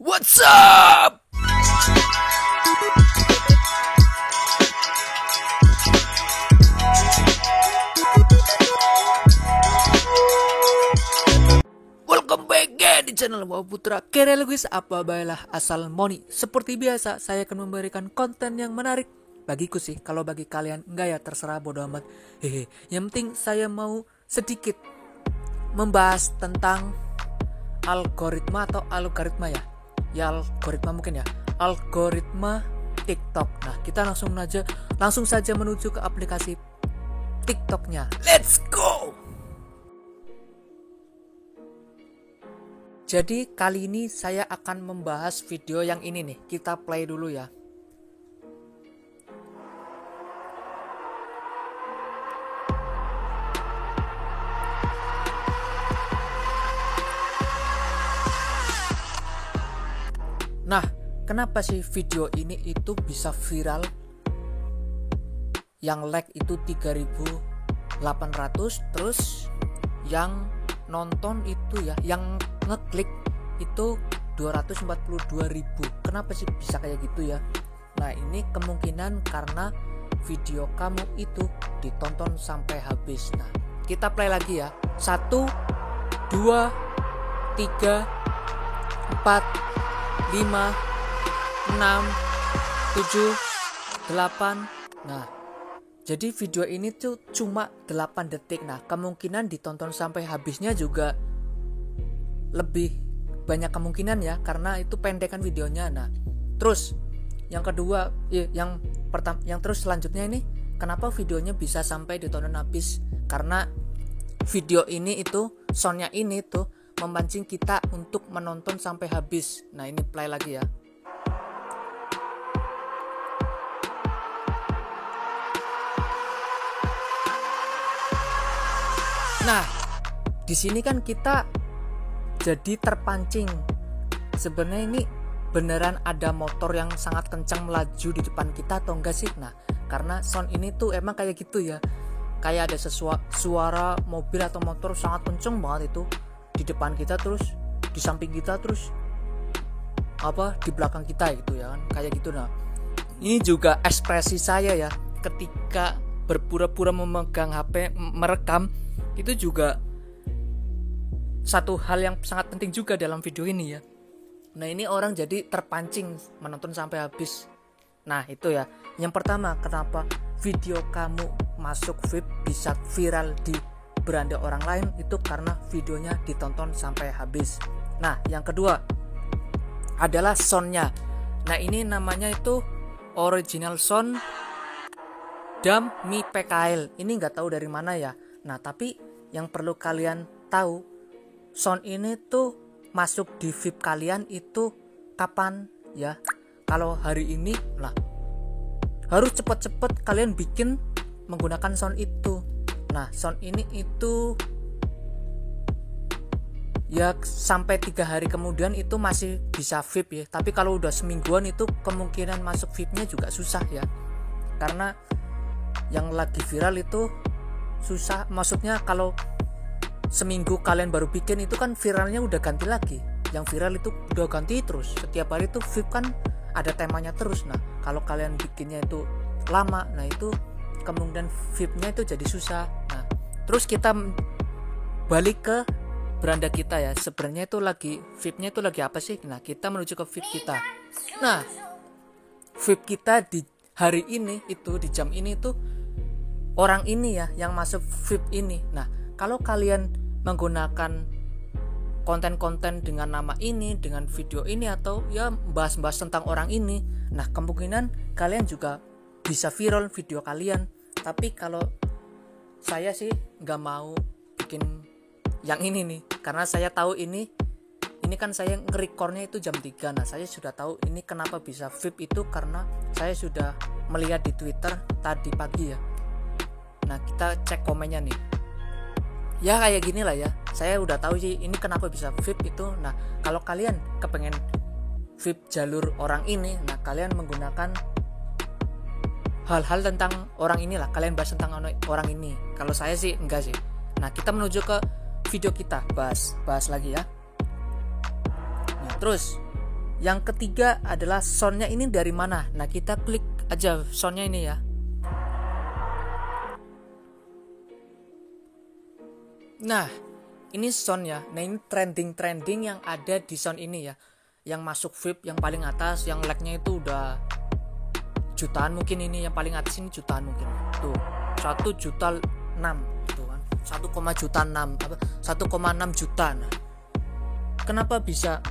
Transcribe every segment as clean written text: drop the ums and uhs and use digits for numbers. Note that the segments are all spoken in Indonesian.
What's up? Welcome back again di channel Wow Putra Kerel guys, apa baiklah asal moni. Seperti biasa saya akan memberikan konten yang menarik bagiku sih. Kalau bagi kalian enggak ya terserah, bodo amat. Hehe. Yang penting saya mau sedikit membahas tentang algoritma atau algoritma ya. Ya algoritma mungkin ya. Algoritma TikTok. Nah, kita langsung saja menuju ke aplikasi TikToknya. Let's go. Jadi kali ini saya akan membahas video yang ini nih. Kita play dulu ya. Nah, kenapa sih video ini itu bisa viral? Yang like itu 3.800, terus yang nonton itu ya, yang ngeklik itu 242.000. Kenapa sih bisa kayak gitu ya? Nah, ini kemungkinan karena video kamu itu ditonton sampai habis. Nah, kita play lagi ya. 1, 2, 3, 4, 5, 6, 7, 8. Nah, jadi video ini tuh cuma 8 detik. Nah, kemungkinan ditonton sampai habisnya juga lebih banyak kemungkinan ya, karena itu pendekan videonya. Nah, terus yang kedua, yang terus selanjutnya ini, kenapa videonya bisa sampai ditonton habis? Karena video ini itu soundnya ini tuh memancing kita untuk menonton sampai habis. Nah, ini play lagi ya. Nah, di sini kan kita jadi terpancing. Sebenarnya ini beneran ada motor yang sangat kencang melaju di depan kita atau enggak sih? Nah, karena sound ini tuh emang kayak gitu ya. Kayak ada suara mobil atau motor sangat kencang banget itu di depan kita, terus di samping kita, terus di belakang kita gitu ya kan, kayak gitu. Nah, ini juga ekspresi saya ya ketika berpura-pura memegang HP merekam, itu juga satu hal yang sangat penting juga dalam video ini ya. Nah, ini orang jadi terpancing menonton sampai habis. Nah, itu ya. Yang pertama, kenapa video kamu masuk feed bisa viral di beranda orang lain, itu karena videonya ditonton sampai habis. Nah, yang kedua adalah soundnya. Nah, ini namanya itu original sound DAM Mi PKL. Ini nggak tahu dari mana ya. Nah, tapi yang perlu kalian tahu, sound ini tuh masuk di VIP kalian itu kapan ya? Kalau hari ini lah, harus cepet-cepet kalian bikin menggunakan sound itu. Nah, sound ini itu ya sampai 3 hari kemudian itu masih bisa VIP ya. Tapi kalau udah semingguan itu kemungkinan masuk VIP-nya juga susah ya. Karena yang lagi viral itu susah. Maksudnya kalau seminggu kalian baru bikin itu kan viralnya udah ganti lagi. Yang viral itu udah ganti terus. Setiap hari itu VIP kan ada temanya terus. Nah, kalau kalian bikinnya itu lama, nah itu kemungkinan VIP-nya itu jadi susah. Nah, terus kita balik ke beranda kita ya. Sebenarnya itu lagi VIP-nya itu lagi apa sih? Nah, kita menuju ke VIP kita. Nah, VIP kita di hari ini itu, di jam ini tuh orang ini ya yang masuk VIP ini. Nah, kalau kalian menggunakan konten-konten dengan nama ini, dengan video ini, atau ya bahas-bahas tentang orang ini, nah kemungkinan kalian juga bisa viral video kalian. Tapi kalau saya sih nggak mau bikin yang ini nih, karena saya tahu ini kan saya nge-recordnya itu jam 3. Nah, saya sudah tahu ini kenapa bisa VIP itu karena saya sudah melihat di Twitter tadi pagi ya. Nah, kita cek komennya nih. Ya kayak gini lah ya. Saya udah tahu sih ini kenapa bisa VIP itu. Nah, kalau kalian kepengen VIP jalur orang ini, nah kalian menggunakan hal-hal tentang orang inilah, kalian bahas tentang orang ini. Kalau saya sih enggak sih. Nah, kita menuju ke video kita, bahas lagi ya. Nah, terus Yang ketiga adalah soundnya ini dari mana. Nah, kita klik aja soundnya ini ya. Nah, ini sound ya. Nah, ini trending yang ada di sound ini ya. Yang masuk VIP yang paling atas, yang lag-nya itu udah jutaan mungkin, ini yang paling atas ini jutaan mungkin. Tuh, 1,6 juta tuh kan. 1,6 juta. Nah, kenapa bisa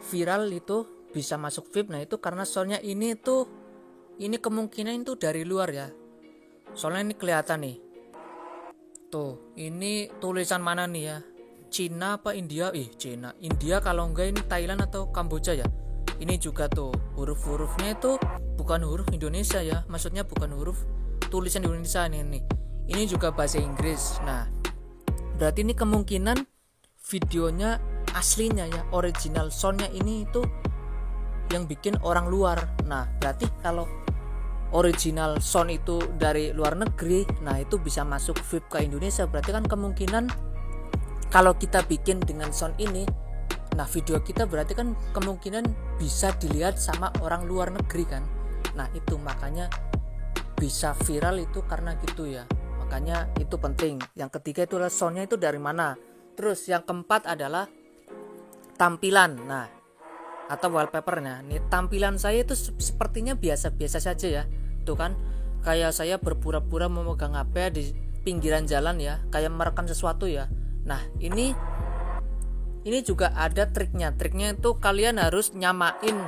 viral itu, bisa masuk VIP? Nah, itu karena soundnya ini kemungkinan itu dari luar ya. Soalnya ini kelihatan nih. Tuh, ini tulisan mana nih ya? Cina apa India? Cina. India kalau enggak ini Thailand atau Kamboja ya. Ini juga tuh huruf-hurufnya itu bukan huruf Indonesia ya. Maksudnya bukan huruf tulisan Indonesia nih. Ini juga bahasa Inggris. Nah, berarti ini kemungkinan videonya aslinya ya, original soundnya ini itu yang bikin orang luar. Nah, berarti kalau original sound itu dari luar negeri, nah itu bisa masuk VIP ke Indonesia. Berarti kan kemungkinan kalau kita bikin dengan sound ini, nah video kita berarti kan kemungkinan bisa dilihat sama orang luar negeri kan. Nah itu makanya bisa viral itu karena gitu ya. Makanya itu penting. Yang ketiga itu adalah soundnya itu dari mana. Terus yang keempat adalah tampilan. Nah, atau wallpapernya. Nih tampilan saya itu sepertinya biasa-biasa saja ya. Tuh kan, kayak saya berpura-pura memegang HP di pinggiran jalan ya, kayak merekam sesuatu ya. Nah, ini juga ada triknya. Triknya itu kalian harus nyamain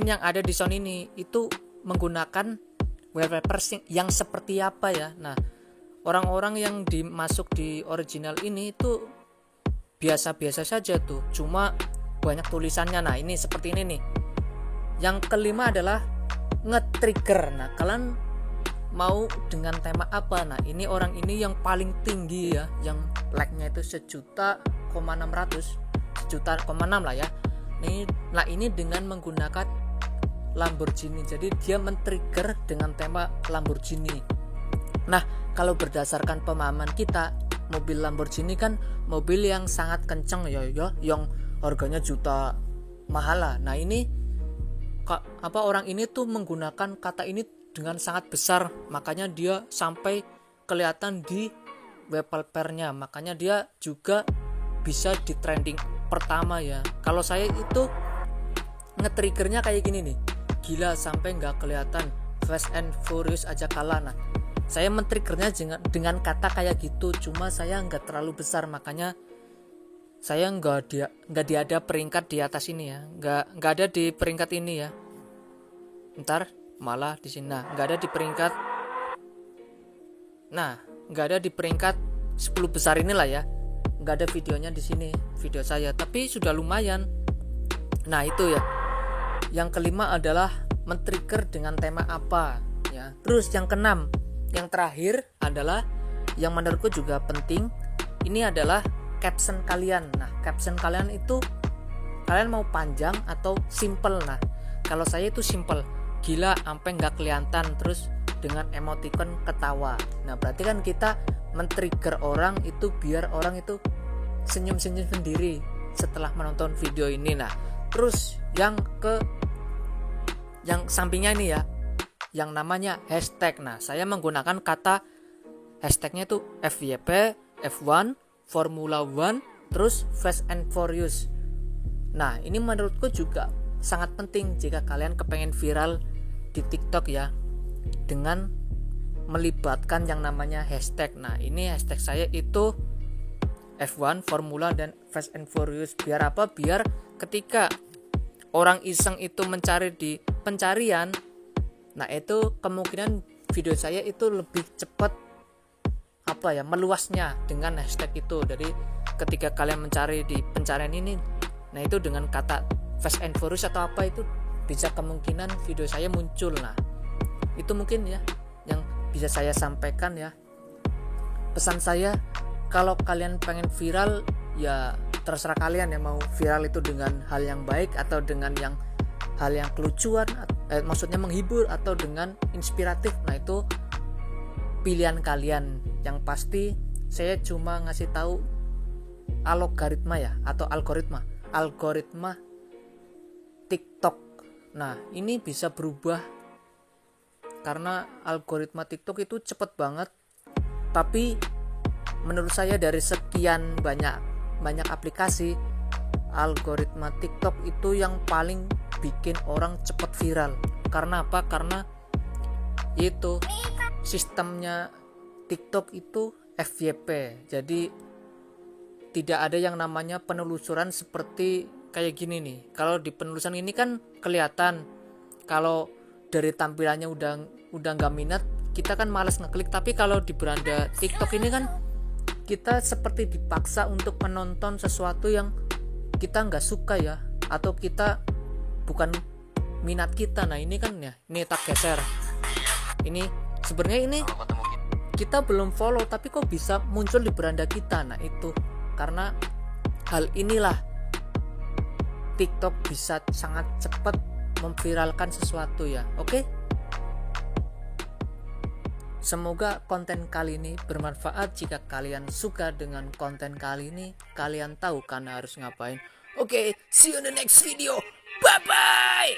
yang ada di sound ini itu menggunakan wallpaper yang seperti apa ya. Nah, orang-orang yang dimasuk di original ini itu biasa-biasa saja tuh, cuma banyak tulisannya. Nah, ini seperti ini nih. Yang kelima adalah nge-trigger. Nah, kalian mau dengan tema apa? Nah, ini orang ini yang paling tinggi ya, yang like-nya itu 1,6 juta lah ya. Nah, ini dengan menggunakan Lamborghini. Jadi dia men-trigger dengan tema Lamborghini. Nah, kalau berdasarkan pemahaman kita, mobil Lamborghini kan mobil yang sangat kencang ya, yang harganya juta mahal lah. Nah, ini orang ini tuh menggunakan kata ini dengan sangat besar, makanya dia sampai kelihatan di wallpapernya, makanya dia juga bisa di trending pertama ya. Kalau saya itu nge-triggernya kayak gini nih, gila sampai nggak kelihatan, Fast and Furious aja kalah. Nah, saya men-triggernya dengan kata kayak gitu, cuma saya nggak terlalu besar, makanya saya nggak ada peringkat di atas ini ya, nggak ada di peringkat ini ya. Ntar malah di sini, nah nggak ada di peringkat, nah nggak ada di peringkat 10 besar inilah ya, nggak ada videonya di sini video saya, tapi sudah lumayan. Nah itu ya. Yang kelima adalah men-trigger dengan tema apa ya. Terus yang keenam, yang terakhir adalah yang menurutku juga penting, ini adalah caption kalian. Nah, caption kalian itu kalian mau panjang atau simple. Nah, kalau saya itu simple, gila sampai nggak kelihatan, terus dengan emoticon ketawa. Nah, berarti kan kita men-trigger orang itu biar orang itu senyum-senyum sendiri setelah menonton video ini. Nah, terus yang sampingnya ini ya, yang namanya hashtag. Nah, saya menggunakan kata hashtagnya itu FYP, F1, Formula One, terus Fast and Furious. Nah, ini menurutku juga sangat penting jika kalian kepengen viral di TikTok ya, dengan melibatkan yang namanya hashtag. Nah, ini hashtag saya itu F1, Formula, dan Fast and Furious. Biar apa? Biar ketika orang iseng itu mencari di pencarian, nah itu kemungkinan video saya itu lebih cepat meluasnya dengan hashtag itu. Jadi ketika kalian mencari di pencarian ini, nah itu dengan kata Fast and Furious atau apa, itu bisa kemungkinan video saya muncul. Nah itu mungkin ya yang bisa saya sampaikan ya. Pesan saya, kalau kalian pengen viral ya terserah kalian ya, mau viral itu dengan hal yang baik atau dengan hal yang kelucuan, maksudnya menghibur, atau dengan inspiratif. Nah itu pilihan kalian. Yang pasti saya cuma ngasih tahu algoritma ya, atau algoritma Nah, ini bisa berubah karena algoritma TikTok itu cepet banget. Tapi menurut saya dari sekian banyak aplikasi, algoritma TikTok itu yang paling bikin orang cepet viral. Karena apa? Karena itu sistemnya TikTok itu FYP. Jadi tidak ada yang namanya penelusuran seperti kayak gini nih. Kalau di penelusuran ini kan kelihatan kalau dari tampilannya udah nggak minat, kita kan malas ngeklik. Tapi kalau di beranda TikTok ini kan kita seperti dipaksa untuk menonton sesuatu yang kita nggak suka ya, atau kita bukan minat kita. Nah ini kan ya, ini tak geser. Ini sebenarnya ini kita belum follow tapi kok bisa muncul di beranda kita. Nah itu karena hal inilah TikTok bisa sangat cepat memviralkan sesuatu ya. Oke? Semoga konten kali ini bermanfaat. Jika kalian suka dengan konten kali ini, kalian tahu kan harus ngapain. Oke, see you in the next video. Bye bye.